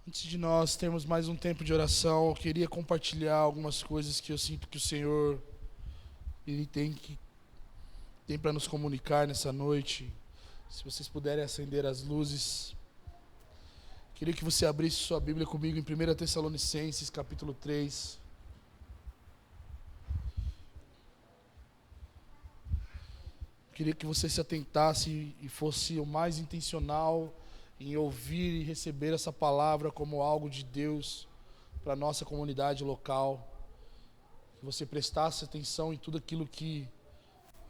Antes de nós termos mais um tempo de oração, eu queria compartilhar algumas coisas que eu sinto que o Senhor ele tem para nos comunicar nessa noite. Se vocês puderem acender as luzes, queria que você abrisse sua Bíblia comigo em 1 Tessalonicenses, capítulo 3. Queria que você se atentasse e fosse o mais intencional em ouvir e receber essa palavra como algo de Deus para a nossa comunidade local. Que você prestasse atenção em tudo aquilo que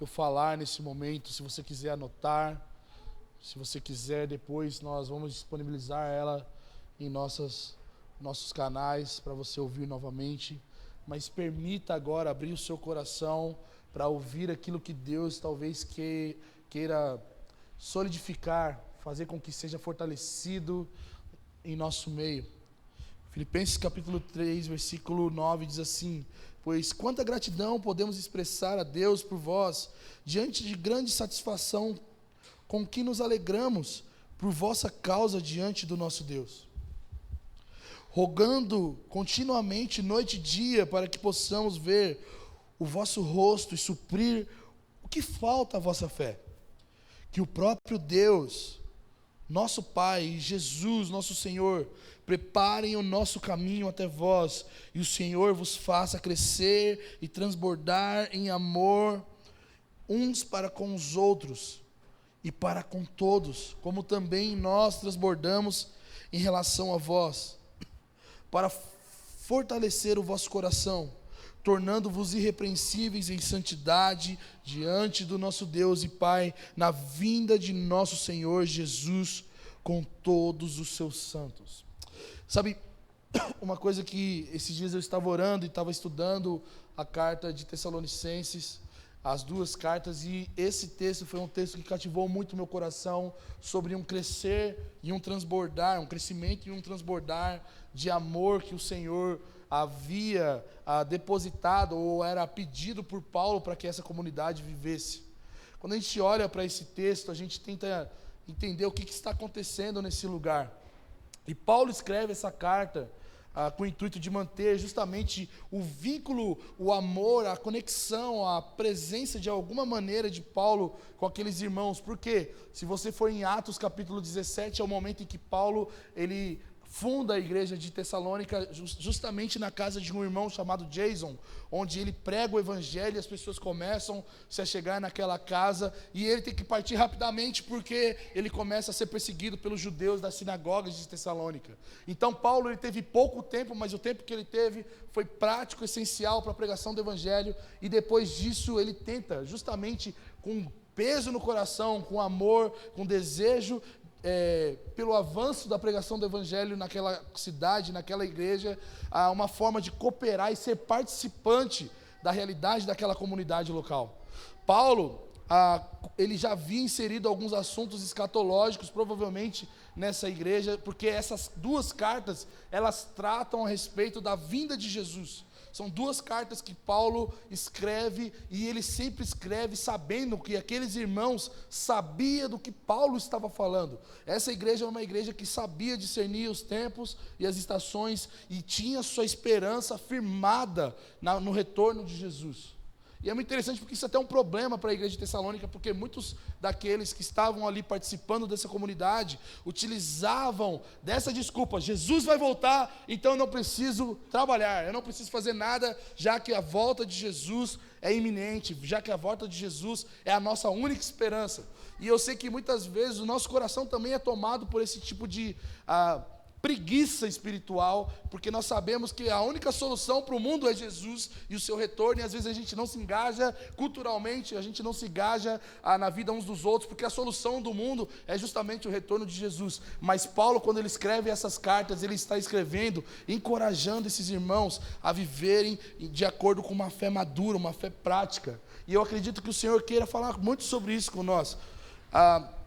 eu falar nesse momento. Se você quiser anotar, se você quiser, depois nós vamos disponibilizar ela em nossos canais para você ouvir novamente. Mas permita agora abrir o seu coração para ouvir aquilo que Deus talvez queira solidificar, fazer com que seja fortalecido em nosso meio. Filipenses capítulo 3, versículo 9 diz assim: pois quanta gratidão podemos expressar a Deus por vós, diante de grande satisfação com que nos alegramos por vossa causa diante do nosso Deus, rogando continuamente noite e dia para que possamos ver o vosso rosto e suprir o que falta à vossa fé. Que o próprio Deus, nosso Pai, e Jesus, nosso Senhor, preparem o nosso caminho até vós, e o Senhor vos faça crescer e transbordar em amor uns para com os outros e para com todos, como também nós transbordamos em relação a vós, para fortalecer o vosso coração, tornando-vos irrepreensíveis em santidade diante do nosso Deus e Pai, na vinda de nosso Senhor Jesus com todos os seus santos. Sabe, uma coisa que esses dias eu estava orando e estava estudando a carta de Tessalonicenses, as duas cartas, e esse texto foi um texto que cativou muito o meu coração, sobre um crescer e um transbordar, um crescimento e um transbordar de amor que o Senhor havia depositado, ou era pedido por Paulo para que essa comunidade vivesse. Quando a gente olha para esse texto, a gente tenta entender o que está acontecendo nesse lugar. E Paulo escreve essa carta com o intuito de manter justamente o vínculo, o amor, a conexão, a presença de alguma maneira de Paulo com aqueles irmãos. Porque se você for em Atos capítulo 17, é o momento em que Paulo ele funda a igreja de Tessalônica justamente na casa de um irmão chamado Jason, onde ele prega o evangelho e as pessoas começam a chegar naquela casa, e ele tem que partir rapidamente porque ele começa a ser perseguido pelos judeus das sinagogas de Tessalônica. Então Paulo ele teve pouco tempo, mas o tempo que ele teve foi prático, essencial para a pregação do evangelho, e depois disso ele tenta, justamente com peso no coração, com amor, com desejo, pelo avanço da pregação do evangelho naquela cidade, naquela igreja, uma forma de cooperar e ser participante da realidade daquela comunidade local. Paulo, ele já havia inserido alguns assuntos escatológicos, provavelmente nessa igreja, porque essas duas cartas, elas tratam a respeito da vinda de Jesus. São duas cartas que Paulo escreve, e ele sempre escreve sabendo que aqueles irmãos sabiam do que Paulo estava falando. Essa igreja é uma igreja que sabia discernir os tempos e as estações, e tinha sua esperança firmada no retorno de Jesus. E é muito interessante porque isso é até um problema para a igreja de Tessalônica, porque muitos daqueles que estavam ali participando dessa comunidade utilizavam dessa desculpa: Jesus vai voltar, então eu não preciso trabalhar, eu não preciso fazer nada, já que a volta de Jesus é iminente, já que a volta de Jesus é a nossa única esperança. E eu sei que muitas vezes o nosso coração também é tomado por esse tipo de preguiça espiritual, porque nós sabemos que a única solução para o mundo é Jesus e o seu retorno, e às vezes a gente não se engaja culturalmente, a gente não se engaja na vida uns dos outros, porque a solução do mundo é justamente o retorno de Jesus. Mas Paulo, quando ele escreve essas cartas, ele está escrevendo, encorajando esses irmãos a viverem de acordo com uma fé madura, uma fé prática, e eu acredito que o Senhor queira falar muito sobre isso com nós,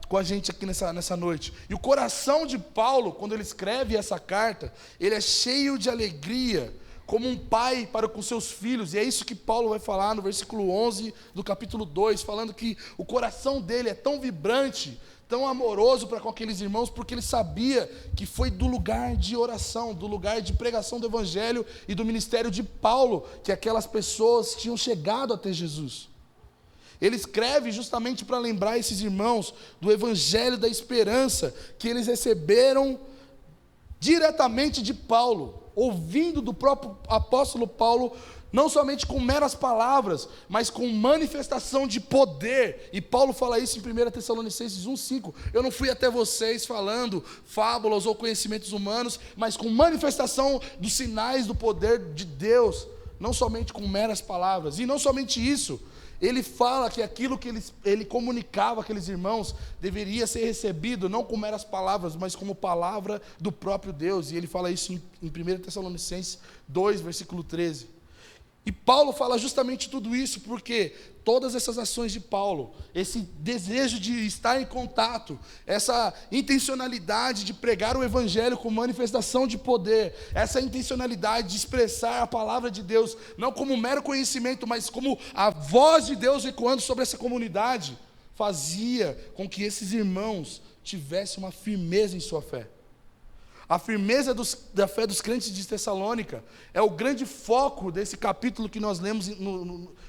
com a gente aqui nessa noite. E o coração de Paulo, quando ele escreve essa carta, ele é cheio de alegria, como um pai para com seus filhos, e é isso que Paulo vai falar no versículo 11 do capítulo 2, falando que o coração dele é tão vibrante, tão amoroso para com aqueles irmãos, porque ele sabia que foi do lugar de oração, do lugar de pregação do Evangelho e do ministério de Paulo, que aquelas pessoas tinham chegado até Jesus. Ele escreve justamente para lembrar esses irmãos do Evangelho da esperança, que eles receberam diretamente de Paulo, ouvindo do próprio apóstolo Paulo, não somente com meras palavras, mas com manifestação de poder. E Paulo fala isso em 1 Tessalonicenses 1,5. Eu não fui até vocês falando fábulas ou conhecimentos humanos, mas com manifestação dos sinais do poder de Deus, não somente com meras palavras. E não somente isso, ele fala que aquilo que ele comunicava àqueles irmãos deveria ser recebido não com meras palavras, mas como palavra do próprio Deus. E ele fala isso em 1 Tessalonicenses 2, versículo 13. E Paulo fala justamente tudo isso porque todas essas ações de Paulo, esse desejo de estar em contato, essa intencionalidade de pregar o Evangelho com manifestação de poder, essa intencionalidade de expressar a palavra de Deus, não como mero conhecimento, mas como a voz de Deus ecoando sobre essa comunidade, fazia com que esses irmãos tivessem uma firmeza em sua fé. A firmeza da fé dos crentes de Tessalônica é o grande foco desse capítulo que nós lemos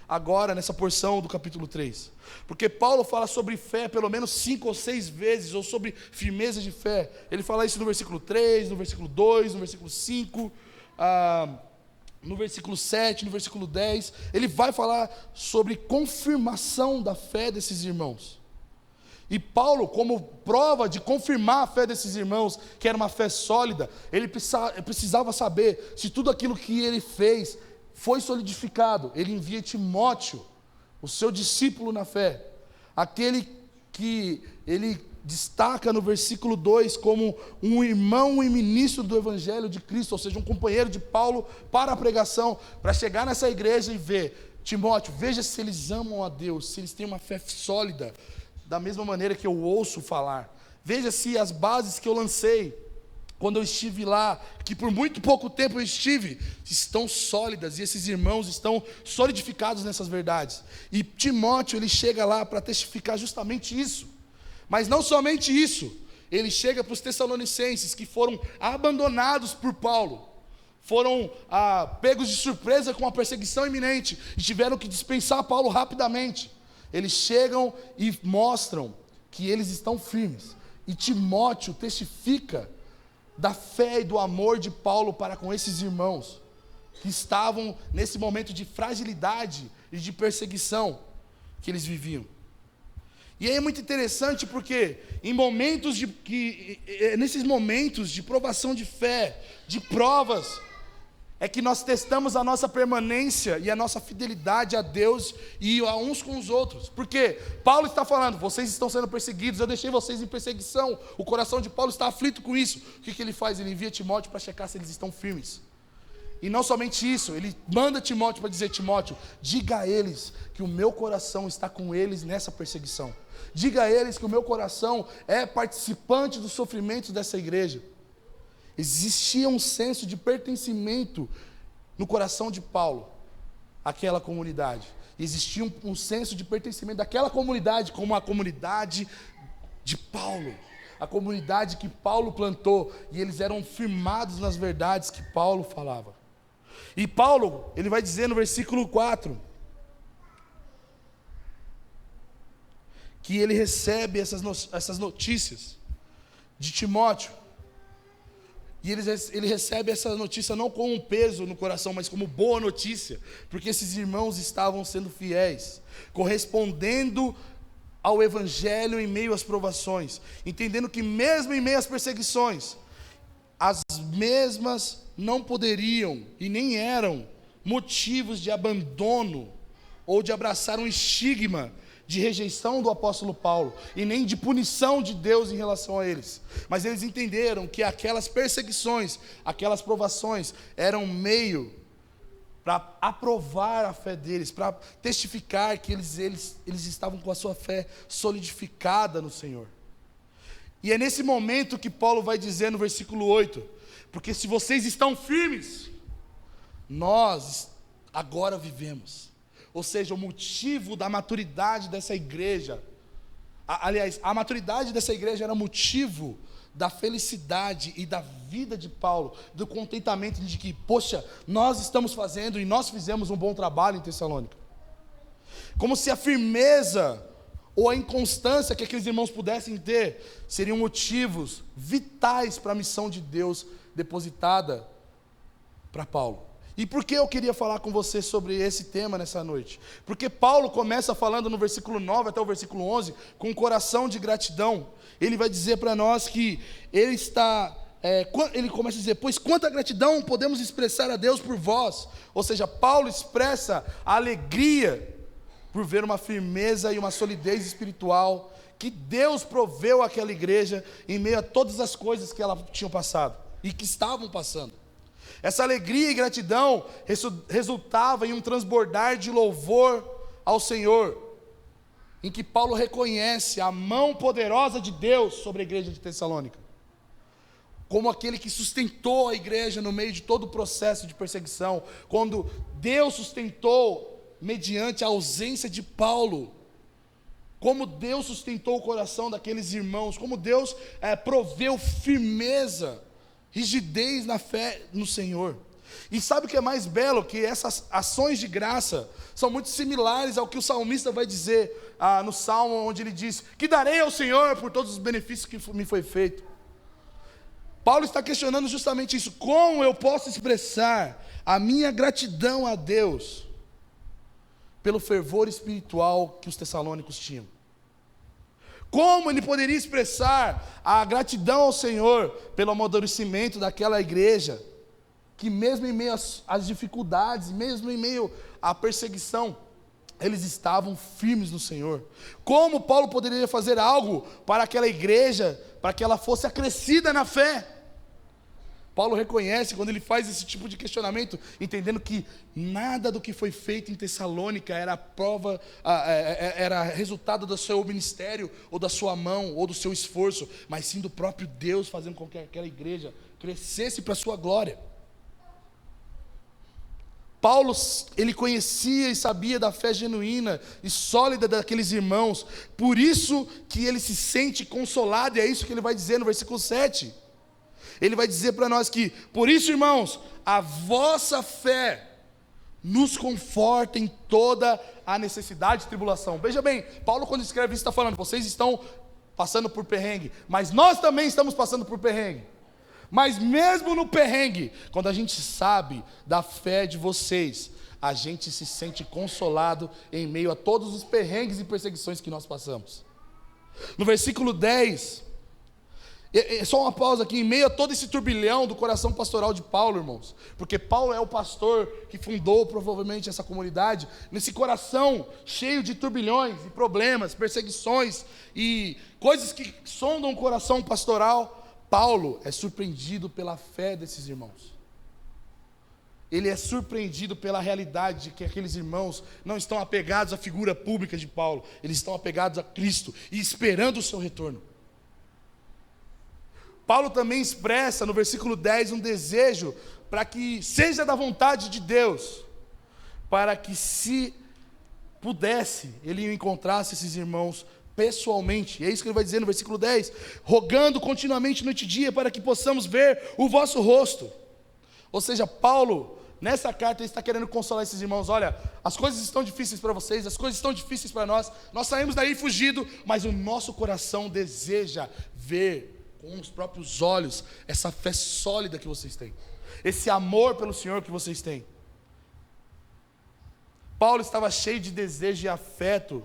agora, nessa porção do capítulo 3. Porque Paulo fala sobre fé pelo menos 5 ou 6 vezes, ou sobre firmeza de fé. Ele fala isso no versículo 3, no versículo 2, no versículo 5, no versículo 7, no versículo 10. Ele vai falar sobre confirmação da fé desses irmãos. E Paulo, como prova de confirmar a fé desses irmãos, que era uma fé sólida, ele precisava saber se tudo aquilo que ele fez foi solidificado. Ele envia Timóteo, o seu discípulo na fé, aquele que ele destaca no versículo 2 como um irmão e ministro do Evangelho de Cristo, ou seja, um companheiro de Paulo para a pregação, para chegar nessa igreja e ver, Timóteo, veja se eles amam a Deus, se eles têm uma fé sólida, da mesma maneira que eu ouço falar. Veja se as bases que eu lancei, quando eu estive lá, que por muito pouco tempo eu estive, estão sólidas, e esses irmãos estão solidificados nessas verdades. E Timóteo, ele chega lá para testificar justamente isso. Mas não somente isso, ele chega para os tessalonicenses, que foram abandonados por Paulo, foram pegos de surpresa com a perseguição iminente, e tiveram que dispensar Paulo rapidamente. Eles chegam e mostram que eles estão firmes. E Timóteo testifica da fé e do amor de Paulo para com esses irmãos, que estavam nesse momento de fragilidade e de perseguição que eles viviam. E aí é muito interessante porque nesses momentos de provação de fé, de provas, é que nós testamos a nossa permanência e a nossa fidelidade a Deus e a uns com os outros. Porque Paulo está falando, vocês estão sendo perseguidos, eu deixei vocês em perseguição. O coração de Paulo está aflito com isso. O que ele faz? Ele envia Timóteo para checar se eles estão firmes. E não somente isso, ele manda Timóteo para dizer, Timóteo, diga a eles que o meu coração está com eles nessa perseguição. Diga a eles que o meu coração é participante dos sofrimentos dessa igreja. Existia um senso de pertencimento no coração de Paulo, àquela comunidade. Existia um senso de pertencimento daquela comunidade como a comunidade de Paulo, a comunidade que Paulo plantou, e eles eram firmados nas verdades que Paulo falava. E Paulo, ele vai dizer no versículo 4, que ele recebe essas notícias de Timóteo. E ele recebe essa notícia não com um peso no coração, mas como boa notícia, porque esses irmãos estavam sendo fiéis, correspondendo ao Evangelho em meio às provações, entendendo que mesmo em meio às perseguições, as mesmas não poderiam e nem eram motivos de abandono ou de abraçar um estigma de rejeição do apóstolo Paulo, e nem de punição de Deus em relação a eles. Mas eles entenderam que aquelas perseguições, aquelas provações, eram meio para aprovar a fé deles, para testificar que eles estavam com a sua fé solidificada no Senhor. E é nesse momento que Paulo vai dizer no versículo 8, porque se vocês estão firmes, nós agora vivemos. Ou seja, o motivo da maturidade dessa igreja, Aliás, a maturidade dessa igreja era motivo da felicidade e da vida de Paulo, do contentamento de que, poxa, nós estamos fazendo e nós fizemos um bom trabalho em Tessalônica. Como se a firmeza ou a inconstância que aqueles irmãos pudessem ter seriam motivos vitais para a missão de Deus depositada para Paulo. E por que eu queria falar com você sobre esse tema nessa noite? Porque Paulo começa falando no versículo 9 até o versículo 11, com um coração de gratidão. Ele vai dizer para nós que ele começa a dizer, pois quanta gratidão podemos expressar a Deus por vós. Ou seja, Paulo expressa a alegria por ver uma firmeza e uma solidez espiritual que Deus proveu àquela igreja em meio a todas as coisas que ela tinha passado e que estavam passando. Essa alegria e gratidão resultava em um transbordar de louvor ao Senhor, em que Paulo reconhece a mão poderosa de Deus sobre a igreja de Tessalônica, como aquele que sustentou a igreja no meio de todo o processo de perseguição, quando Deus sustentou mediante a ausência de Paulo, como Deus sustentou o coração daqueles irmãos, como Deus proveu firmeza, rigidez na fé no Senhor. E sabe o que é mais belo? Que essas ações de graça são muito similares ao que o salmista vai dizer no Salmo, onde ele diz, que darei ao Senhor por todos os benefícios que me foi feito. Paulo está questionando justamente isso, como eu posso expressar a minha gratidão a Deus pelo fervor espiritual que os tessalônicos tinham. Como ele poderia expressar a gratidão ao Senhor pelo amadurecimento daquela igreja, que mesmo em meio às dificuldades, mesmo em meio à perseguição, eles estavam firmes no Senhor. Como Paulo poderia fazer algo para aquela igreja, para que ela fosse acrescida na fé? Paulo reconhece quando ele faz esse tipo de questionamento, entendendo que nada do que foi feito em Tessalônica era prova, era resultado do seu ministério, ou da sua mão, ou do seu esforço, mas sim do próprio Deus fazendo com que aquela igreja crescesse para a sua glória. Paulo, ele conhecia e sabia da fé genuína e sólida daqueles irmãos, por isso que ele se sente consolado, e é isso que ele vai dizer no versículo 7. Ele vai dizer para nós que, por isso, irmãos, a vossa fé nos conforta em toda a necessidade e tribulação. Veja bem, Paulo quando escreve isso está falando, vocês estão passando por perrengue, mas nós também estamos passando por perrengue. Mas mesmo no perrengue, quando a gente sabe da fé de vocês, a gente se sente consolado em meio a todos os perrengues e perseguições que nós passamos. No versículo 10... só uma pausa aqui, em meio a todo esse turbilhão do coração pastoral de Paulo, irmãos, porque Paulo é o pastor que fundou provavelmente essa comunidade, nesse coração cheio de turbilhões e problemas, perseguições e coisas que sondam o coração pastoral, Paulo é surpreendido pela fé desses irmãos. Ele é surpreendido pela realidade de que aqueles irmãos não estão apegados à figura pública de Paulo, eles estão apegados a Cristo e esperando o seu retorno. Paulo também expressa no versículo 10 um desejo para que seja da vontade de Deus, para que se pudesse, ele encontrasse esses irmãos pessoalmente. E é isso que ele vai dizer no versículo 10, rogando continuamente noite e dia para que possamos ver o vosso rosto. Ou seja, Paulo, nessa carta, ele está querendo consolar esses irmãos. Olha, as coisas estão difíceis para vocês, as coisas estão difíceis para nós saímos daí fugido, mas o nosso coração deseja ver com os próprios olhos essa fé sólida que vocês têm, esse amor pelo Senhor que vocês têm. Paulo estava cheio de desejo e afeto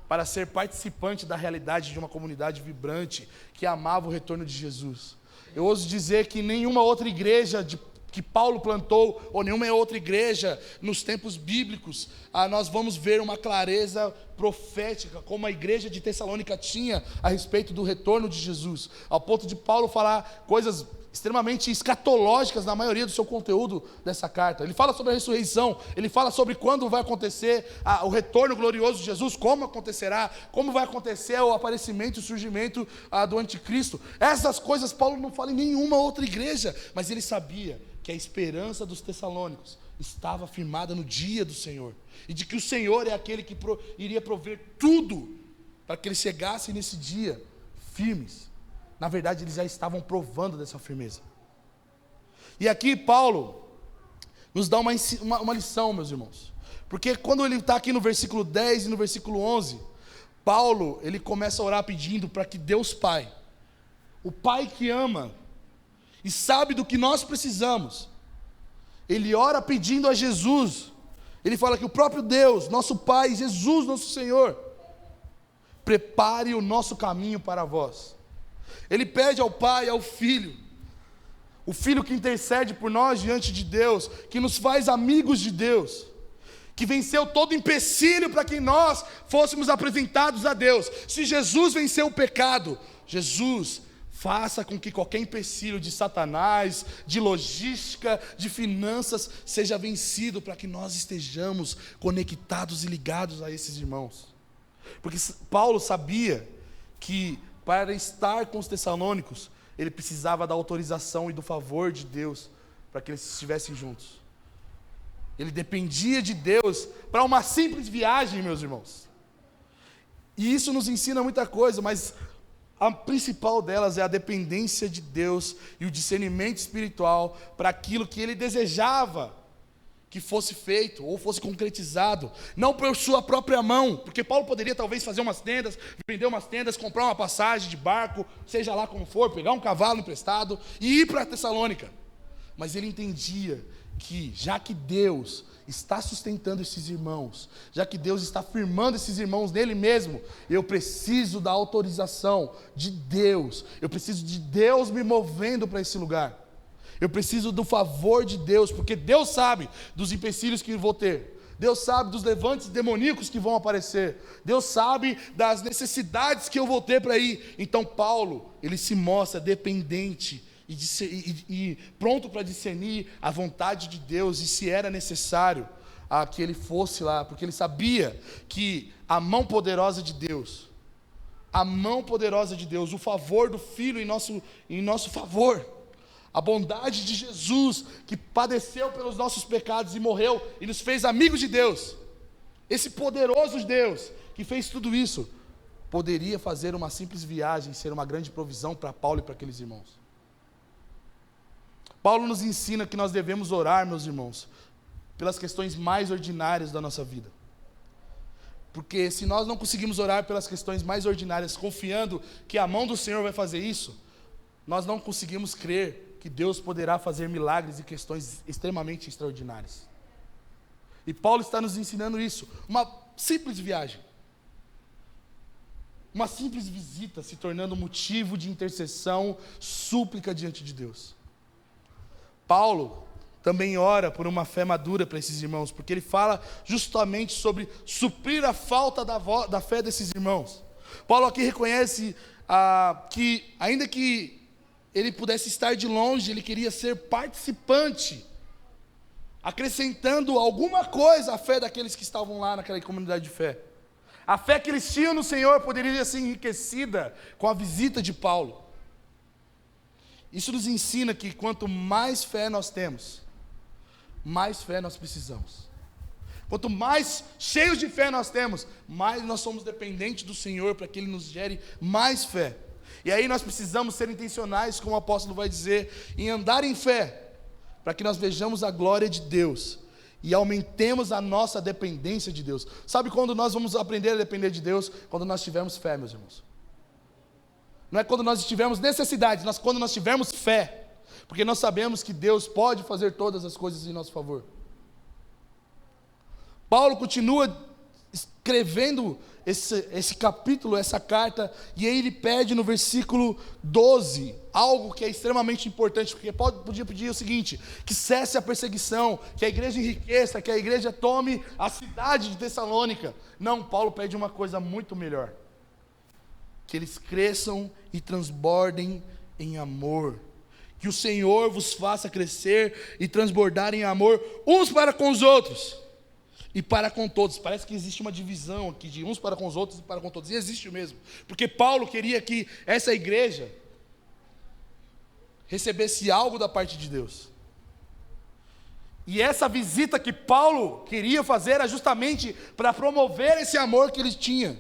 para ser participante da realidade de uma comunidade vibrante que amava o retorno de Jesus. Eu ouso dizer que nenhuma outra igreja que Paulo plantou, ou nenhuma outra igreja nos tempos bíblicos, nós vamos ver uma clareza profética, como a igreja de Tessalônica tinha a respeito do retorno de Jesus, ao ponto de Paulo falar coisas extremamente escatológicas na maioria do seu conteúdo dessa carta. Ele fala sobre a ressurreição, ele fala sobre quando vai acontecer o retorno glorioso de Jesus, como acontecerá, como vai acontecer o aparecimento e o surgimento do anticristo. Essas coisas Paulo não fala em nenhuma outra igreja, mas ele sabia que a esperança dos tessalônicos estava firmada no dia do Senhor, e de que o Senhor é aquele que iria prover tudo para que eles chegassem nesse dia firmes. Na verdade, eles já estavam provando dessa firmeza. E aqui Paulo nos dá uma lição, meus irmãos. Porque quando ele está aqui no versículo 10 e no versículo 11, Paulo, ele começa a orar pedindo para que Deus Pai, o Pai que ama e sabe do que nós precisamos, ele ora pedindo a Jesus. Ele fala que o próprio Deus, nosso Pai, Jesus, nosso Senhor, prepare o nosso caminho para vós. Ele pede ao Pai, ao Filho, o Filho que intercede por nós diante de Deus, que nos faz amigos de Deus, que venceu todo empecilho para que nós fôssemos apresentados a Deus. Se Jesus venceu o pecado, Jesus faça com que qualquer empecilho de Satanás, de logística, de finanças, seja vencido para que nós estejamos conectados e ligados a esses irmãos. Porque Paulo sabia que para estar com os tessalônicos, ele precisava da autorização e do favor de Deus para que eles estivessem juntos. Ele dependia de Deus para uma simples viagem, meus irmãos. E isso nos ensina muita coisa, mas a principal delas é a dependência de Deus e o discernimento espiritual para aquilo que ele desejava que fosse feito ou fosse concretizado, não por sua própria mão, porque Paulo poderia talvez fazer umas tendas, vender umas tendas, comprar uma passagem de barco, seja lá como for, pegar um cavalo emprestado e ir para Tessalônica. Mas ele entendia que, já que Deus está sustentando esses irmãos, já que Deus está firmando esses irmãos nele mesmo, eu preciso da autorização de Deus, eu preciso de Deus me movendo para esse lugar, eu preciso do favor de Deus, porque Deus sabe dos empecilhos que vou ter, Deus sabe dos levantes demoníacos que vão aparecer, Deus sabe das necessidades que eu vou ter para ir. Então Paulo, ele se mostra dependente e pronto para discernir a vontade de Deus, e se era necessário que ele fosse lá, porque ele sabia que a mão poderosa de Deus, o favor do Filho em nosso favor, a bondade de Jesus, que padeceu pelos nossos pecados e morreu, e nos fez amigos de Deus, esse poderoso Deus, que fez tudo isso, poderia fazer uma simples viagem, ser uma grande provisão para Paulo e para aqueles irmãos. Paulo nos ensina que nós devemos orar, meus irmãos, pelas questões mais ordinárias da nossa vida. Porque se nós não conseguimos orar pelas questões mais ordinárias, confiando que a mão do Senhor vai fazer isso, nós não conseguimos crer que Deus poderá fazer milagres e questões extremamente extraordinárias. E Paulo está nos ensinando isso. Uma simples viagem, uma simples visita se tornando motivo de intercessão, súplica diante de Deus. Paulo também ora por uma fé madura para esses irmãos, porque ele fala justamente sobre suprir a falta da fé desses irmãos. Paulo aqui reconhece que, ainda que ele pudesse estar de longe, ele queria ser participante, acrescentando alguma coisa à fé daqueles que estavam lá naquela comunidade de fé. A fé que eles tinham no Senhor poderia ser enriquecida com a visita de Paulo. Isso nos ensina que quanto mais fé nós temos, mais fé nós precisamos. Quanto mais cheios de fé nós temos, mais nós somos dependentes do Senhor para que Ele nos gere mais fé. E aí nós precisamos ser intencionais, como o apóstolo vai dizer, em andar em fé, para que nós vejamos a glória de Deus e aumentemos a nossa dependência de Deus. Sabe quando nós vamos aprender a depender de Deus? Quando nós tivermos fé, meus irmãos. Não é quando nós tivermos necessidade, mas quando nós tivermos fé. Porque nós sabemos que Deus pode fazer todas as coisas em nosso favor. Paulo continua escrevendo esse capítulo, essa carta, e aí ele pede no versículo 12, algo que é extremamente importante, porque Paulo podia pedir o seguinte: que cesse a perseguição, que a igreja enriqueça, que a igreja tome a cidade de Tessalônica. Não, Paulo pede uma coisa muito melhor: que eles cresçam e transbordem em amor, que o Senhor vos faça crescer e transbordar em amor uns para com os outros e para com todos. Parece que existe uma divisão aqui de uns para com os outros e para com todos, e existe mesmo, porque Paulo queria que essa igreja recebesse algo da parte de Deus, e essa visita que Paulo queria fazer era justamente para promover esse amor que ele tinha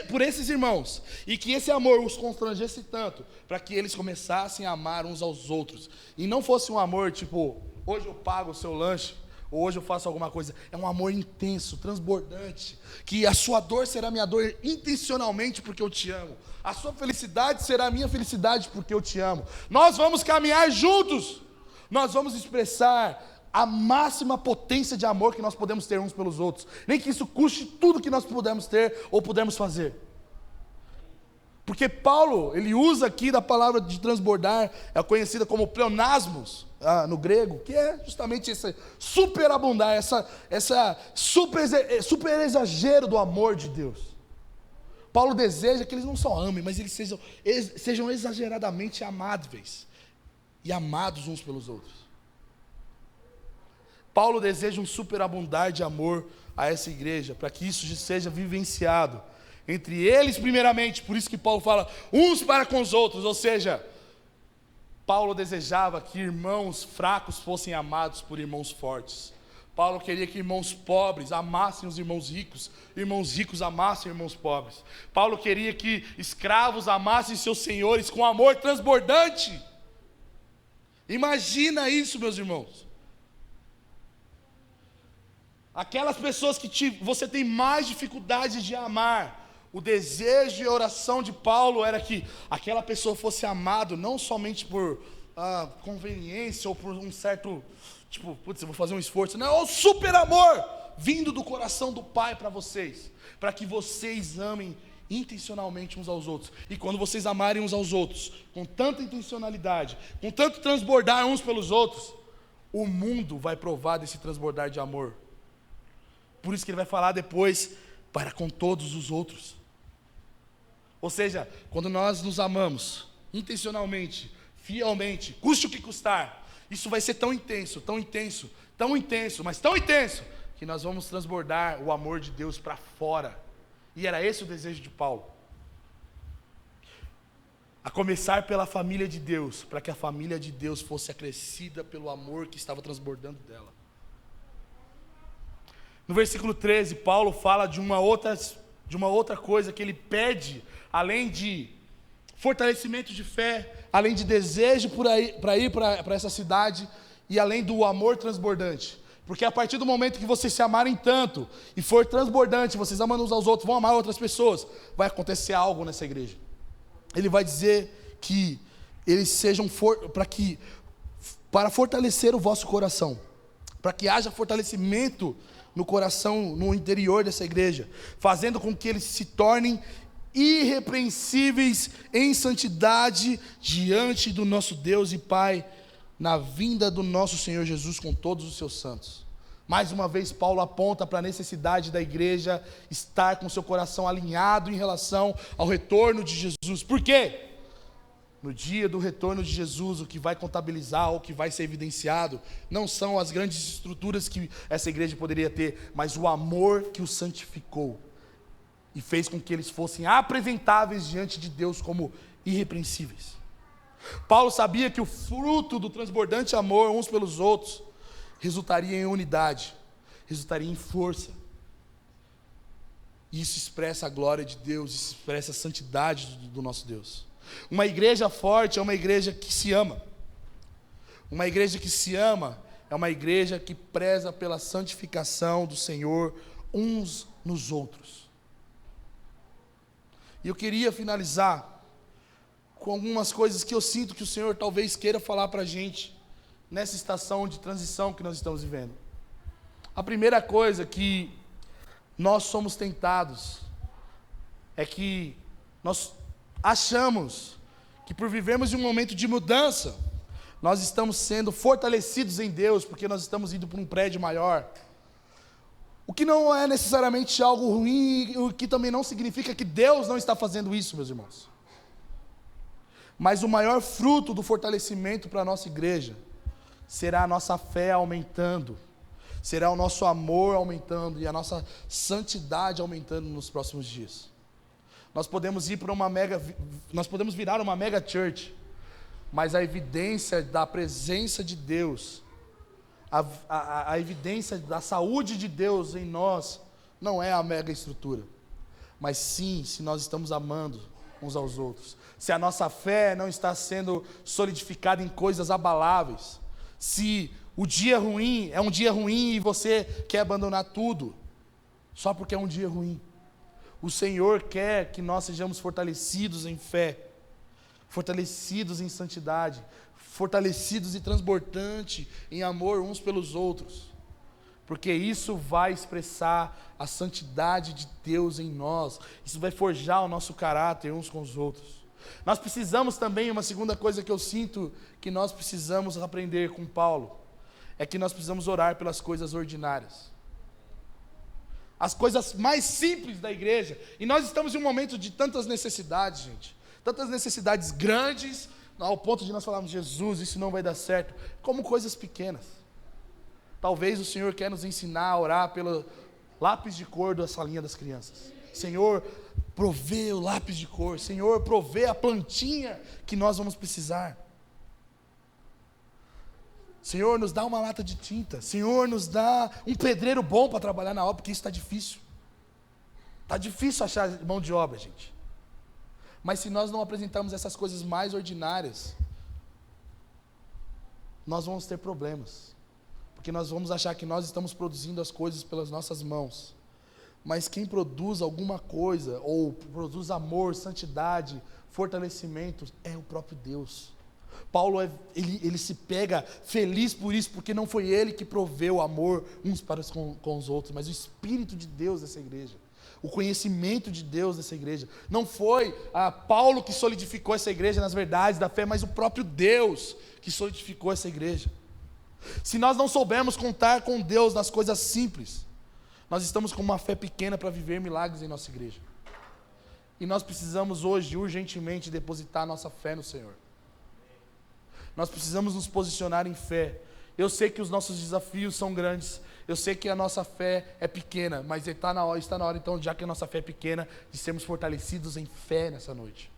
por esses irmãos, e que esse amor os constrangesse tanto, para que eles começassem a amar uns aos outros, e não fosse um amor tipo, hoje eu pago o seu lanche, ou hoje eu faço alguma coisa. É um amor intenso, transbordante, que a sua dor será minha dor intencionalmente porque eu te amo, a sua felicidade será minha felicidade porque eu te amo. Nós vamos caminhar juntos, nós vamos expressar a máxima potência de amor que nós podemos ter uns pelos outros, nem que isso custe tudo que nós pudermos ter ou pudermos fazer. Porque Paulo, ele usa aqui da palavra de transbordar, é conhecida como pleonasmos, no grego, que é justamente esse superabundar, essa super exagero do amor de Deus. Paulo deseja que eles não só amem, mas eles sejam exageradamente amáveis e amados uns pelos outros. Paulo deseja um superabundar de amor a essa igreja, para que isso seja vivenciado entre eles primeiramente, por isso que Paulo fala, uns para com os outros, ou seja, Paulo desejava que irmãos fracos fossem amados por irmãos fortes. Paulo queria que irmãos pobres amassem os irmãos ricos amassem irmãos pobres. Paulo queria que escravos amassem seus senhores com amor transbordante. Imagina isso, meus irmãos. Aquelas pessoas que você tem mais dificuldade de amar, o desejo e a oração de Paulo era que aquela pessoa fosse amada, não somente por conveniência ou por um certo, tipo, putz, eu vou fazer um esforço. Não, é o super amor vindo do coração do Pai para vocês, para que vocês amem intencionalmente uns aos outros. E quando vocês amarem uns aos outros, com tanta intencionalidade, com tanto transbordar uns pelos outros, o mundo vai provar desse transbordar de amor. Por isso que ele vai falar depois, para com todos os outros. Ou seja, quando nós nos amamos, intencionalmente, fielmente, custe o que custar, isso vai ser tão intenso, tão intenso, tão intenso, mas tão intenso, que nós vamos transbordar o amor de Deus para fora. E era esse o desejo de Paulo. A começar pela família de Deus, para que a família de Deus fosse acrescida pelo amor que estava transbordando dela. No versículo 13, Paulo fala de uma outra coisa que ele pede, além de fortalecimento de fé, além de desejo para ir para essa cidade, e além do amor transbordante. Porque a partir do momento que vocês se amarem tanto, e for transbordante, vocês amando uns aos outros, vão amar outras pessoas, vai acontecer algo nessa igreja. Ele vai dizer que eles sejam, para fortalecer o vosso coração, para que haja fortalecimento no coração, no interior dessa igreja, fazendo com que eles se tornem irrepreensíveis em santidade diante do nosso Deus e Pai, na vinda do nosso Senhor Jesus com todos os seus santos. Mais uma vez Paulo aponta para a necessidade da igreja estar com seu coração alinhado em relação ao retorno de Jesus. Por quê? No dia do retorno de Jesus, o que vai contabilizar, o que vai ser evidenciado, não são as grandes estruturas que essa igreja poderia ter, mas o amor que os santificou e fez com que eles fossem apresentáveis diante de Deus como irrepreensíveis. Paulo sabia que o fruto do transbordante amor uns pelos outros resultaria em unidade, resultaria em força. E isso expressa a glória de Deus, isso expressa a santidade do nosso Deus. Uma igreja forte é uma igreja que se ama. Uma igreja que se ama é uma igreja que preza pela santificação do Senhor uns nos outros. E eu queria finalizar com algumas coisas que eu sinto que o Senhor talvez queira falar para a gente nessa estação de transição que nós estamos vivendo. A primeira coisa que nós somos tentados é que nós achamos que por vivermos em um momento de mudança, nós estamos sendo fortalecidos em Deus, porque nós estamos indo para um prédio maior. O que não é necessariamente algo ruim, o que também não significa que Deus não está fazendo isso, meus irmãos. Mas o maior fruto do fortalecimento para a nossa igreja será a nossa fé aumentando, será o nosso amor aumentando e a nossa santidade aumentando nos próximos dias. Nós podemos virar uma mega church, mas a evidência da presença de Deus, a evidência da saúde de Deus em nós, não é a mega estrutura. mas sim se nós estamos amando uns aos outros. Se a nossa fé não está sendo solidificada em coisas abaláveis. Se o dia ruim é um dia ruim e você quer abandonar tudo, só porque é um dia ruim. O Senhor quer que nós sejamos fortalecidos em fé, fortalecidos em santidade, fortalecidos e transbordantes em amor uns pelos outros, porque isso vai expressar a santidade de Deus em nós, isso vai forjar o nosso caráter uns com os outros. Nós precisamos também, uma segunda coisa que eu sinto que nós precisamos aprender com Paulo, é que nós precisamos orar pelas coisas ordinárias, as coisas mais simples da igreja. E nós estamos em um momento de tantas necessidades, gente, tantas necessidades grandes, ao ponto de nós falarmos: Jesus, isso não vai dar certo, como coisas pequenas. Talvez o Senhor quer nos ensinar a orar pelo lápis de cor da salinha das crianças. Senhor, provê o lápis de cor. Senhor, provê a plantinha que nós vamos precisar. Senhor, nos dá uma lata de tinta. Senhor, nos dá um pedreiro bom para trabalhar na obra, porque isso está difícil. Está difícil achar mão de obra, gente. Mas se nós não apresentarmos essas coisas mais ordinárias, nós vamos ter problemas. Porque nós vamos achar que nós estamos produzindo as coisas pelas nossas mãos. Mas quem produz alguma coisa, ou produz amor, santidade, fortalecimento, é o próprio Deus. Paulo, ele se pega feliz por isso, porque não foi ele que proveu amor uns para com os outros, mas o Espírito de Deus dessa igreja, o conhecimento de Deus dessa igreja. Não foi Paulo que solidificou essa igreja nas verdades da fé, mas o próprio Deus que solidificou essa igreja. Se nós não soubermos contar com Deus nas coisas simples, nós estamos com uma fé pequena para viver milagres em nossa igreja. E nós precisamos hoje, urgentemente, depositar nossa fé no Senhor. Nós precisamos nos posicionar em fé. Eu sei que os nossos desafios são grandes, eu sei que a nossa fé é pequena, mas está na hora então, já que a nossa fé é pequena, de sermos fortalecidos em fé nessa noite.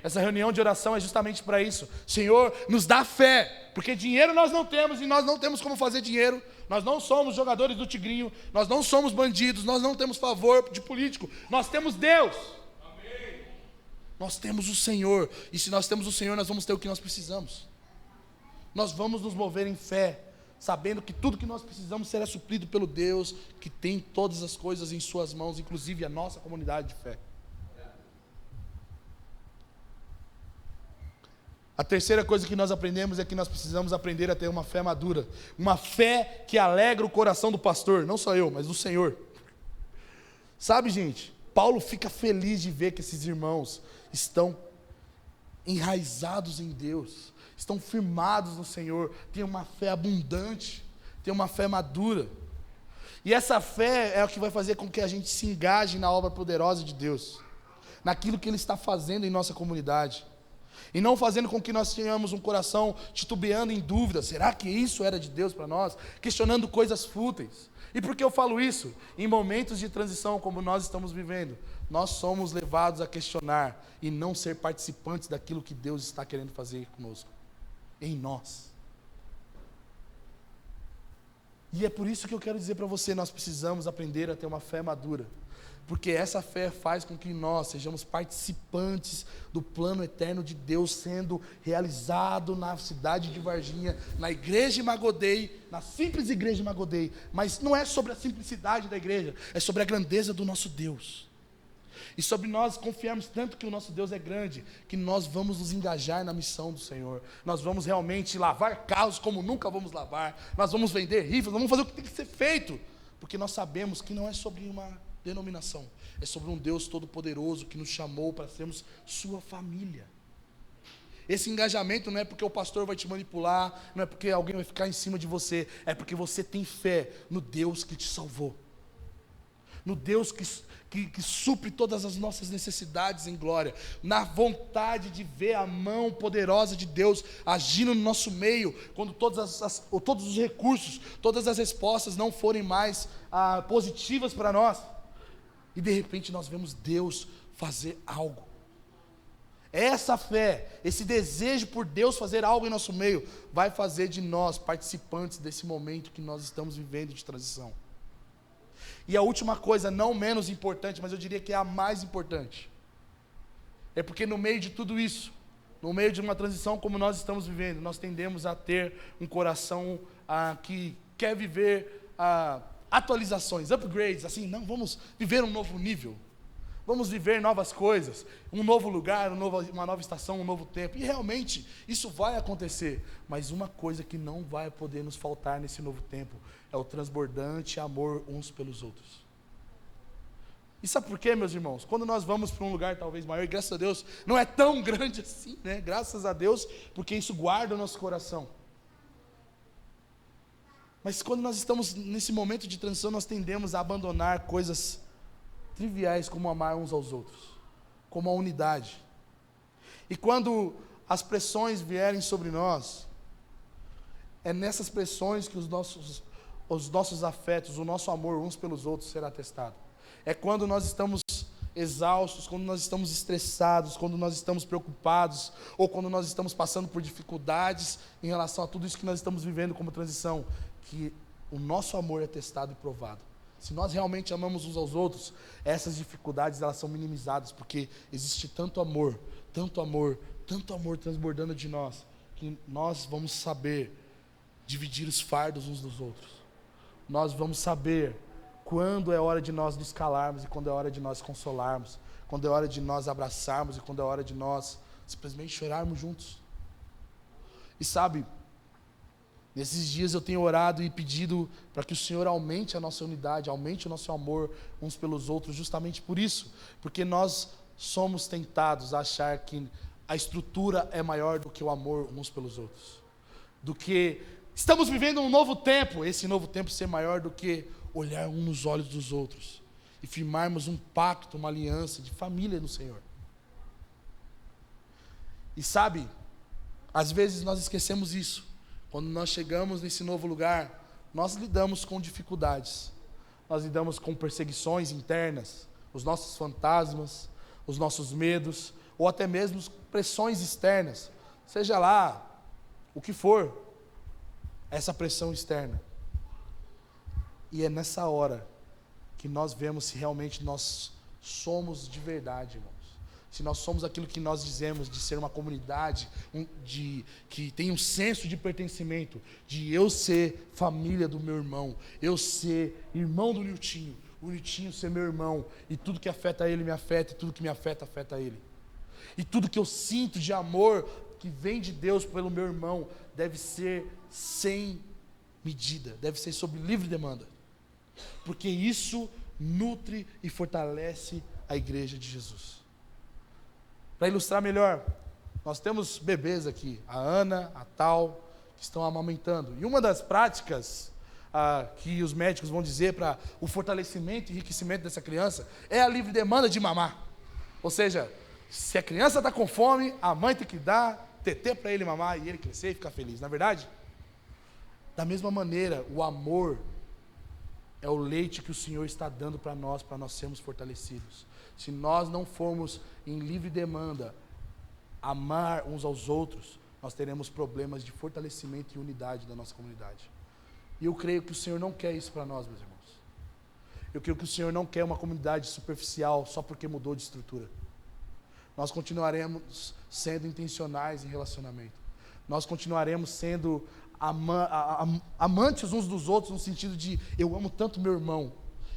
Essa reunião de oração é justamente para isso. Senhor, nos dá fé, porque dinheiro nós não temos, e nós não temos como fazer dinheiro. Nós não somos jogadores do Tigrinho, nós não somos bandidos, nós não temos favor de político, nós temos Deus. Amém. Nós temos o Senhor, e se nós temos o Senhor, nós vamos ter o que nós precisamos. Nós vamos nos mover em fé, sabendo que tudo que nós precisamos será suprido pelo Deus, que tem todas as coisas em suas mãos, inclusive a nossa comunidade de fé. A terceira coisa que nós aprendemos é que nós precisamos aprender a ter uma fé madura. Uma fé que alegra o coração do pastor, não só eu, mas do Senhor. Sabe, gente, Paulo fica feliz de ver que esses irmãos estão enraizados em Deus, estão firmados no Senhor, têm uma fé abundante, têm uma fé madura. E essa fé é o que vai fazer com que a gente se engaje na obra poderosa de Deus, naquilo que Ele está fazendo em nossa comunidade. E não fazendo com que nós tenhamos um coração titubeando em dúvida, será que isso era de Deus para nós? Questionando coisas fúteis. E por que eu falo isso? Em momentos de transição como nós estamos vivendo, nós somos levados a questionar e não ser participantes daquilo que Deus está querendo fazer conosco, em nós. E é por isso que eu quero dizer para você, nós precisamos aprender a ter uma fé madura. Porque essa fé faz com que nós sejamos participantes do plano eterno de Deus sendo realizado na cidade de Varginha, na igreja de Magodei, na simples igreja de Magodei. Mas não é sobre a simplicidade da igreja, é sobre a grandeza do nosso Deus. E sobre nós confiarmos tanto que o nosso Deus é grande, que nós vamos nos engajar na missão do Senhor. Nós vamos realmente lavar carros como nunca vamos lavar. Nós vamos vender rifas, vamos fazer o que tem que ser feito. Porque nós sabemos que não é sobre uma denominação, é sobre um Deus todo-poderoso que nos chamou para sermos sua família. Esse engajamento não é porque o pastor vai te manipular, não é porque alguém vai ficar em cima de você, é porque você tem fé no Deus que te salvou, no Deus que supre todas as nossas necessidades em glória, na vontade de ver a mão poderosa de Deus agindo no nosso meio, quando todos os recursos, todas as respostas não forem mais positivas para nós. E de repente nós vemos Deus fazer algo. Essa fé, esse desejo por Deus fazer algo em nosso meio, vai fazer de nós participantes desse momento que nós estamos vivendo de transição. E a última coisa, não menos importante, mas eu diria que é a mais importante, é porque no meio de tudo isso, no meio de uma transição como nós estamos vivendo, nós tendemos a ter um coração que quer viver atualizações, upgrades, assim, não, vamos viver um novo nível, vamos viver novas coisas, um novo lugar, uma nova estação, um novo tempo, e realmente isso vai acontecer, mas uma coisa que não vai poder nos faltar nesse novo tempo, é o transbordante amor uns pelos outros. E sabe por quê, meus irmãos? Quando nós vamos para um lugar talvez maior, e graças a Deus, não é tão grande assim, né? Graças a Deus, porque isso guarda o nosso coração. Mas quando nós estamos nesse momento de transição, nós tendemos a abandonar coisas triviais, como amar uns aos outros, como a unidade. E quando as pressões vierem sobre nós, é nessas pressões que os nossos afetos, o nosso amor uns pelos outros será testado. É quando nós estamos exaustos, quando nós estamos estressados, quando nós estamos preocupados, ou quando nós estamos passando por dificuldades em relação a tudo isso que nós estamos vivendo como transição, que o nosso amor é testado e provado. Se nós realmente amamos uns aos outros, essas dificuldades elas são minimizadas, porque existe tanto amor transbordando de nós, que nós vamos saber dividir os fardos uns dos outros. Nós vamos saber quando é hora de nós nos calarmos e quando é hora de nós consolarmos, quando é hora de nós abraçarmos e quando é hora de nós simplesmente chorarmos juntos. E sabe, nesses dias eu tenho orado e pedido para que o Senhor aumente a nossa unidade, aumente o nosso amor uns pelos outros, justamente por isso, porque nós somos tentados a achar que a estrutura é maior do que o amor uns pelos outros, do que estamos vivendo um novo tempo, esse novo tempo ser maior do que olhar um nos olhos dos outros e firmarmos um pacto, uma aliança de família no Senhor. E sabe, às vezes nós esquecemos isso. Quando nós chegamos nesse novo lugar, nós lidamos com dificuldades, nós lidamos com perseguições internas, os nossos fantasmas, os nossos medos, ou até mesmo pressões externas, seja lá o que for, essa pressão externa. E é nessa hora que nós vemos se realmente nós somos de verdade, irmãos. Se nós somos aquilo que nós dizemos de ser uma comunidade, que tem um senso de pertencimento, de eu ser família do meu irmão, eu ser irmão do Niltinho, o Niltinho ser meu irmão, e tudo que afeta ele me afeta, e tudo que me afeta, afeta ele. E tudo que eu sinto de amor que vem de Deus pelo meu irmão, deve ser sem medida, deve ser sob livre demanda. Porque isso nutre e fortalece a igreja de Jesus. Para ilustrar melhor, nós temos bebês aqui, a Ana, a Tal, que estão amamentando. E uma das práticas que os médicos vão dizer para o fortalecimento e enriquecimento dessa criança é a livre demanda de mamar. Ou seja, se a criança está com fome, a mãe tem que dar tetê para ele mamar e ele crescer e ficar feliz. Na verdade, da mesma maneira, o amor é o leite que o Senhor está dando para nós sermos fortalecidos. Se nós não formos em livre demanda amar uns aos outros, nós teremos problemas de fortalecimento e unidade da nossa comunidade. E eu creio que o Senhor não quer isso para nós, meus irmãos. Eu creio que o Senhor não quer uma comunidade superficial só porque mudou de estrutura. Nós continuaremos sendo intencionais em relacionamento. Nós continuaremos sendo amantes uns dos outros, no sentido de eu amo tanto meu irmão,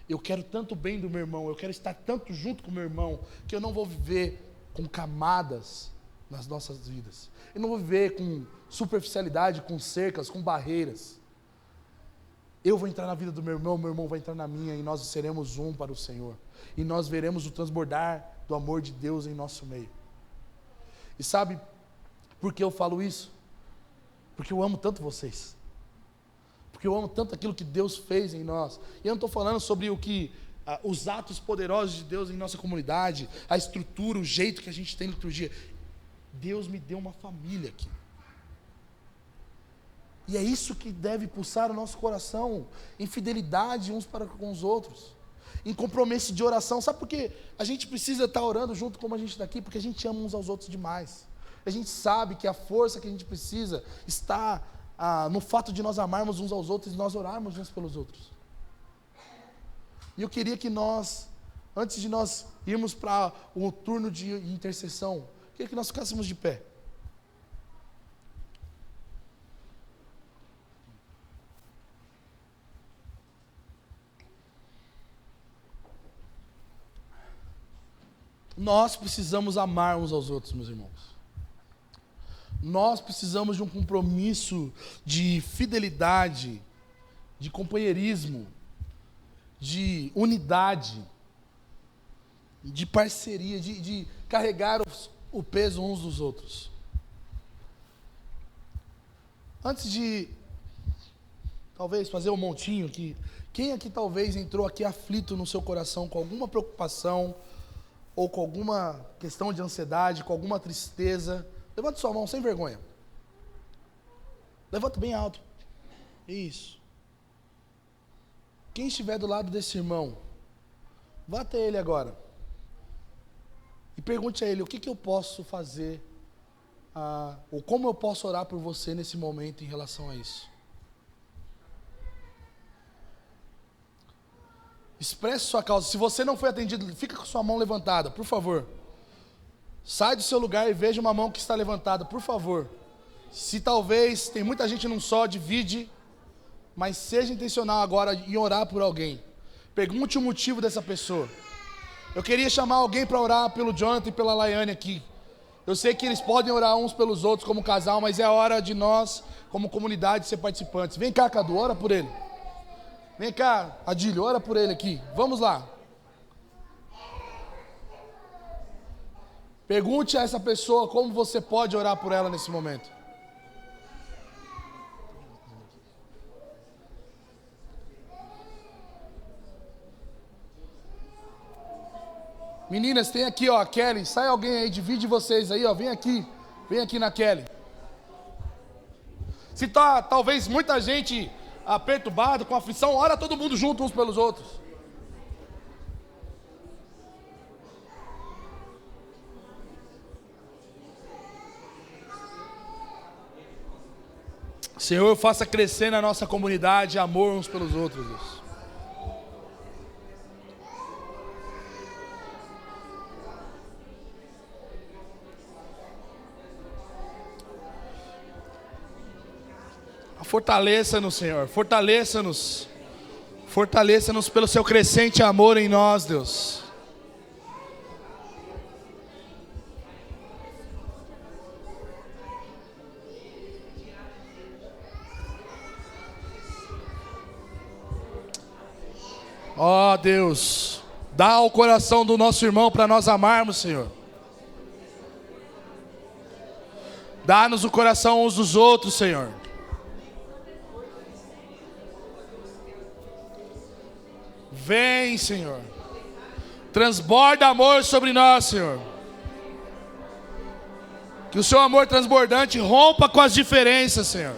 eu quero tanto bem do meu irmão, eu quero estar tanto junto com meu irmão, que eu não vou viver com camadas nas nossas vidas. Eu não vou viver com superficialidade, com cercas, com barreiras. Eu vou entrar na vida do meu irmão vai entrar na minha, e nós seremos um para o Senhor. E nós veremos o transbordar do amor de Deus em nosso meio. E sabe por que eu falo isso? Porque eu amo tanto vocês. Porque eu amo tanto aquilo que Deus fez em nós. E eu não estou falando sobre os atos poderosos de Deus em nossa comunidade, a estrutura, o jeito que a gente tem liturgia. Deus me deu uma família aqui. E é isso que deve pulsar o nosso coração, em fidelidade uns para com os outros, em compromisso de oração. Sabe por quê? A gente precisa estar orando junto como a gente está aqui, porque a gente ama uns aos outros demais. A gente sabe que a força que a gente precisa está no fato de nós amarmos uns aos outros e nós orarmos uns pelos outros. E eu queria que nós, antes de nós irmos para o turno de intercessão, eu queria que nós ficássemos de pé. Nós precisamos amar uns aos outros, meus irmãos. Nós precisamos de um compromisso de fidelidade, de companheirismo, de unidade, de parceria, de carregar o peso uns dos outros. Antes de, talvez, fazer um montinho aqui, quem aqui talvez entrou aqui aflito no seu coração com alguma preocupação, ou com alguma questão de ansiedade, com alguma tristeza? Levante sua mão sem vergonha. Levanta bem alto. Isso. Quem estiver do lado desse irmão, vá até ele agora. E pergunte a ele, o que eu posso fazer, ou como eu posso orar por você nesse momento em relação a isso. Expresse sua causa. Se você não foi atendido, fica com sua mão levantada, por favor. Sai do seu lugar e veja uma mão que está levantada, por favor. Se talvez, tem muita gente num só, divide, mas seja intencional agora em orar por alguém. Pergunte o motivo dessa pessoa. Eu queria chamar alguém para orar pelo Jonathan e pela Laiane aqui. Eu sei que eles podem orar uns pelos outros como casal, mas é a hora de nós, como comunidade, ser participantes. Vem cá, Cadu, ora por ele. Vem cá, Adílio, ora por ele aqui. Vamos lá. Pergunte a essa pessoa como você pode orar por ela nesse momento. Meninas, tem aqui, ó, a Kelly. Sai alguém aí, divide vocês aí, ó. Vem aqui na Kelly. Se tá, talvez, muita gente perturbado, com aflição, ora todo mundo junto uns pelos outros. Senhor, faça crescer na nossa comunidade amor uns pelos outros, Deus. Fortaleça-nos, Senhor, fortaleça-nos. Fortaleça-nos pelo seu crescente amor em nós, Deus. Ó Deus, dá ao coração do nosso irmão para nós amarmos, Senhor. Dá-nos o coração uns dos outros, Senhor. Vem, Senhor. Transborda amor sobre nós, Senhor. Que o seu amor transbordante rompa com as diferenças, Senhor.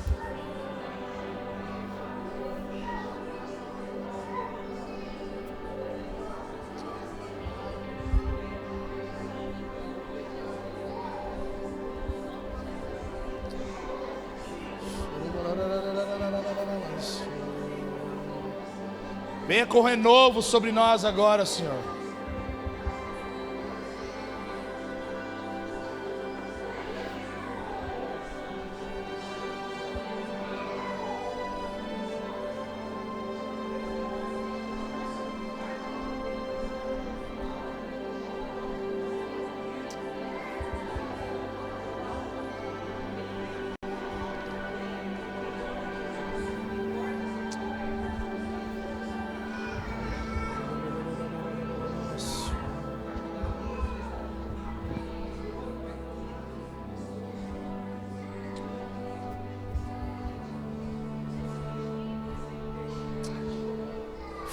Venha com renovo sobre nós agora, Senhor.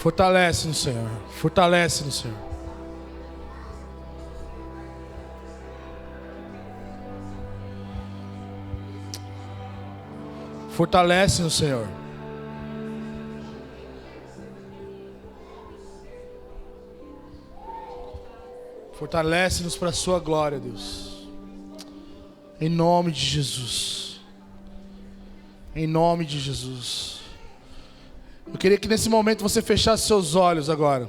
Fortalece-nos, Senhor. Fortalece-nos, Senhor. Fortalece-nos, Senhor. Fortalece-nos para a sua glória, Deus. Em nome de Jesus. Em nome de Jesus. Eu queria que nesse momento você fechasse seus olhos agora.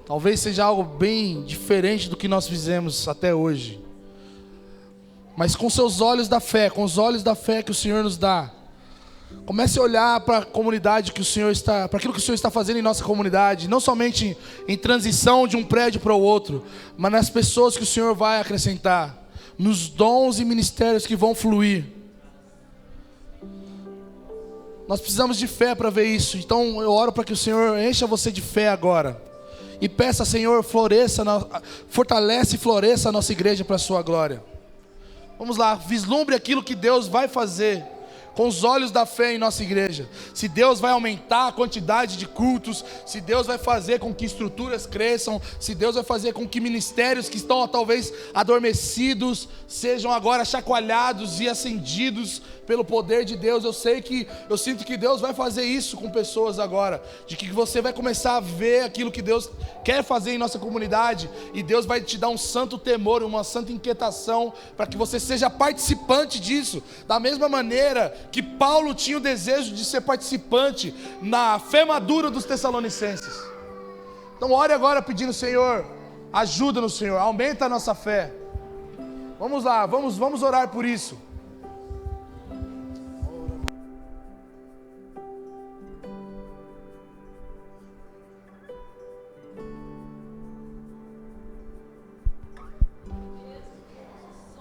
Talvez seja algo bem diferente do que nós fizemos até hoje. Mas com seus olhos da fé, com os olhos da fé que o Senhor nos dá, comece a olhar para a comunidade que o Senhor está, para aquilo que o Senhor está fazendo em nossa comunidade, não somente em transição de um prédio para o outro, mas nas pessoas que o Senhor vai acrescentar, nos dons e ministérios que vão fluir. Nós precisamos de fé para ver isso. Então eu oro para que o Senhor encha você de fé agora. E peça, Senhor, fortalece e floresça a nossa igreja para a sua glória. Vamos lá, vislumbre aquilo que Deus vai fazer com os olhos da fé em nossa igreja. Se Deus vai aumentar a quantidade de cultos, se Deus vai fazer com que estruturas cresçam, se Deus vai fazer com que ministérios que estão talvez adormecidos sejam agora chacoalhados e acendidos pelo poder de Deus. Eu sinto que Deus vai fazer isso com pessoas agora, de que você vai começar a ver aquilo que Deus quer fazer em nossa comunidade, e Deus vai te dar um santo temor, uma santa inquietação, para que você seja participante disso, da mesma maneira que Paulo tinha o desejo de ser participante na fé madura dos Tessalonicenses. Então ore agora pedindo: Senhor, ajuda-nos, Senhor, aumenta a nossa fé. Vamos lá, vamos orar por isso.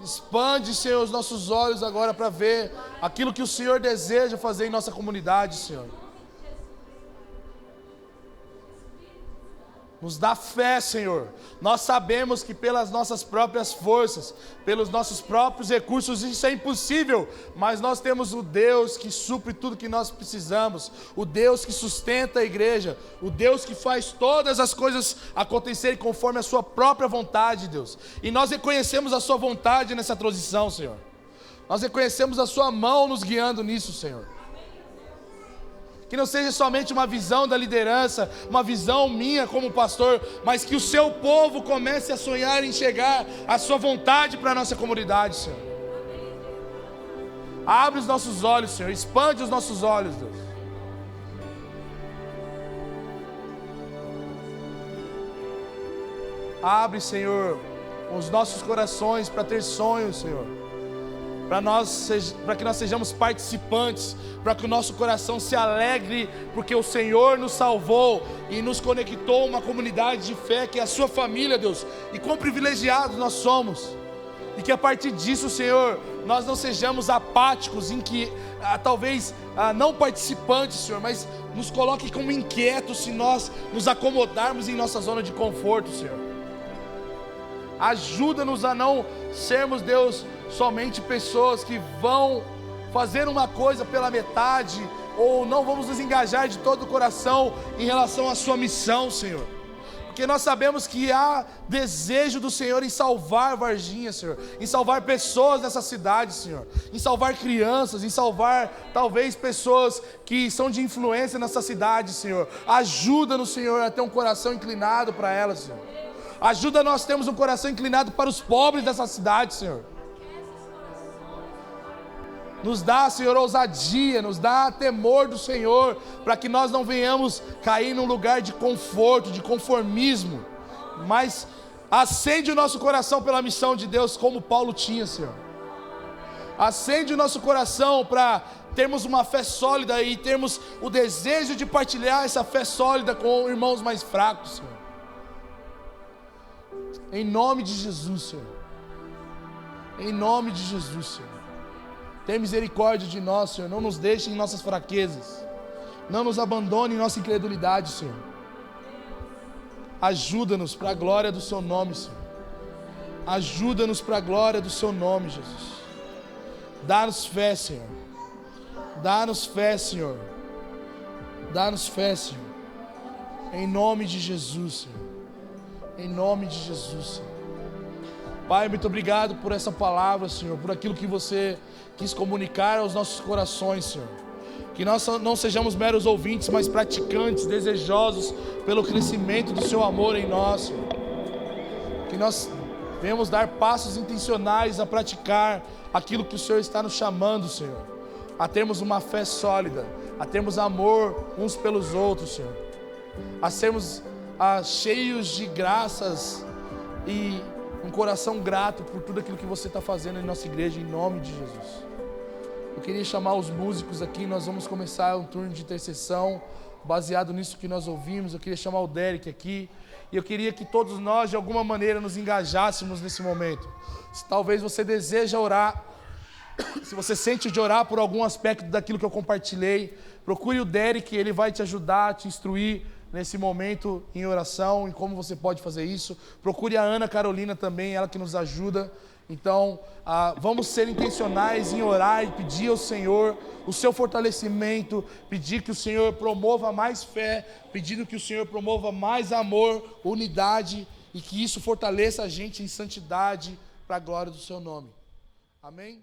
Expande, Senhor, os nossos olhos agora para ver aquilo que o Senhor deseja fazer em nossa comunidade, Senhor. Nos dá fé, Senhor. Nós sabemos que pelas nossas próprias forças, pelos nossos próprios recursos, isso é impossível. Mas nós temos o Deus que supre tudo que nós precisamos. O Deus que sustenta a igreja. O Deus que faz todas as coisas acontecerem conforme a sua própria vontade, Deus. E nós reconhecemos a sua vontade nessa transição, Senhor. Nós reconhecemos a sua mão nos guiando nisso, Senhor. Que não seja somente uma visão da liderança, uma visão minha como pastor, mas que o seu povo comece a sonhar em chegar a sua vontade para a nossa comunidade, Senhor. Abre os nossos olhos, Senhor, expande os nossos olhos, Deus. Abre, Senhor, os nossos corações para ter sonhos, Senhor. Para que nós sejamos participantes, para que o nosso coração se alegre, porque o Senhor nos salvou e nos conectou a uma comunidade de fé que é a sua família, Deus, e quão privilegiados nós somos, e que a partir disso, Senhor, nós não sejamos apáticos, talvez não participantes, Senhor, mas nos coloque como inquietos se nós nos acomodarmos em nossa zona de conforto, Senhor. Ajuda-nos a não sermos, Deus, somente pessoas que vão fazer uma coisa pela metade, ou não vamos nos engajar de todo o coração em relação à sua missão, Senhor. Porque nós sabemos que há desejo do Senhor em salvar Varginha, Senhor, em salvar pessoas nessa cidade, Senhor, em salvar crianças, em salvar talvez pessoas que são de influência nessa cidade, Senhor. Ajuda-nos, Senhor, a ter um coração inclinado para elas, Senhor. Ajuda nós termos um coração inclinado para os pobres dessa cidade, Senhor. Nos dá, Senhor, ousadia, nos dá temor do Senhor, para que nós não venhamos cair num lugar de conforto, de conformismo, mas acende o nosso coração pela missão de Deus, como Paulo tinha, Senhor. Acende o nosso coração para termos uma fé sólida e termos o desejo de partilhar essa fé sólida com irmãos mais fracos, Senhor. Em nome de Jesus, Senhor. Em nome de Jesus, Senhor. Tem misericórdia de nós, Senhor. Não nos deixe em nossas fraquezas. Não nos abandone em nossa incredulidade, Senhor. Ajuda-nos para a glória do seu nome, Senhor. Ajuda-nos para a glória do seu nome, Jesus. Dá-nos fé, Senhor. Dá-nos fé, Senhor. Dá-nos fé, Senhor. Em nome de Jesus, Senhor. Em nome de Jesus, Senhor. Pai, muito obrigado por essa palavra, Senhor, por aquilo que você quis comunicar aos nossos corações, Senhor. Que nós não sejamos meros ouvintes, mas praticantes, desejosos pelo crescimento do seu amor em nós, Senhor. Que nós venhamos dar passos intencionais a praticar aquilo que o Senhor está nos chamando, Senhor. a termos uma fé sólida, a termos amor uns pelos outros, Senhor, a sermos cheios de graças e um coração grato por tudo aquilo que você está fazendo em nossa igreja, em nome de Jesus. Eu queria chamar os músicos aqui, nós vamos começar um turno de intercessão, baseado nisso que nós ouvimos. Eu queria chamar o Derek aqui, e eu queria que todos nós, de alguma maneira, nos engajássemos nesse momento. Se talvez você deseja orar, se você sente de orar por algum aspecto daquilo que eu compartilhei, procure o Derek, ele vai te ajudar, te instruir nesse momento em oração, em como você pode fazer isso. Procure a Ana Carolina também, ela que nos ajuda. Então, vamos ser intencionais em orar e pedir ao Senhor o seu fortalecimento, pedir que o Senhor promova mais fé, pedindo que o Senhor promova mais amor, unidade, e que isso fortaleça a gente em santidade para a glória do seu nome. Amém?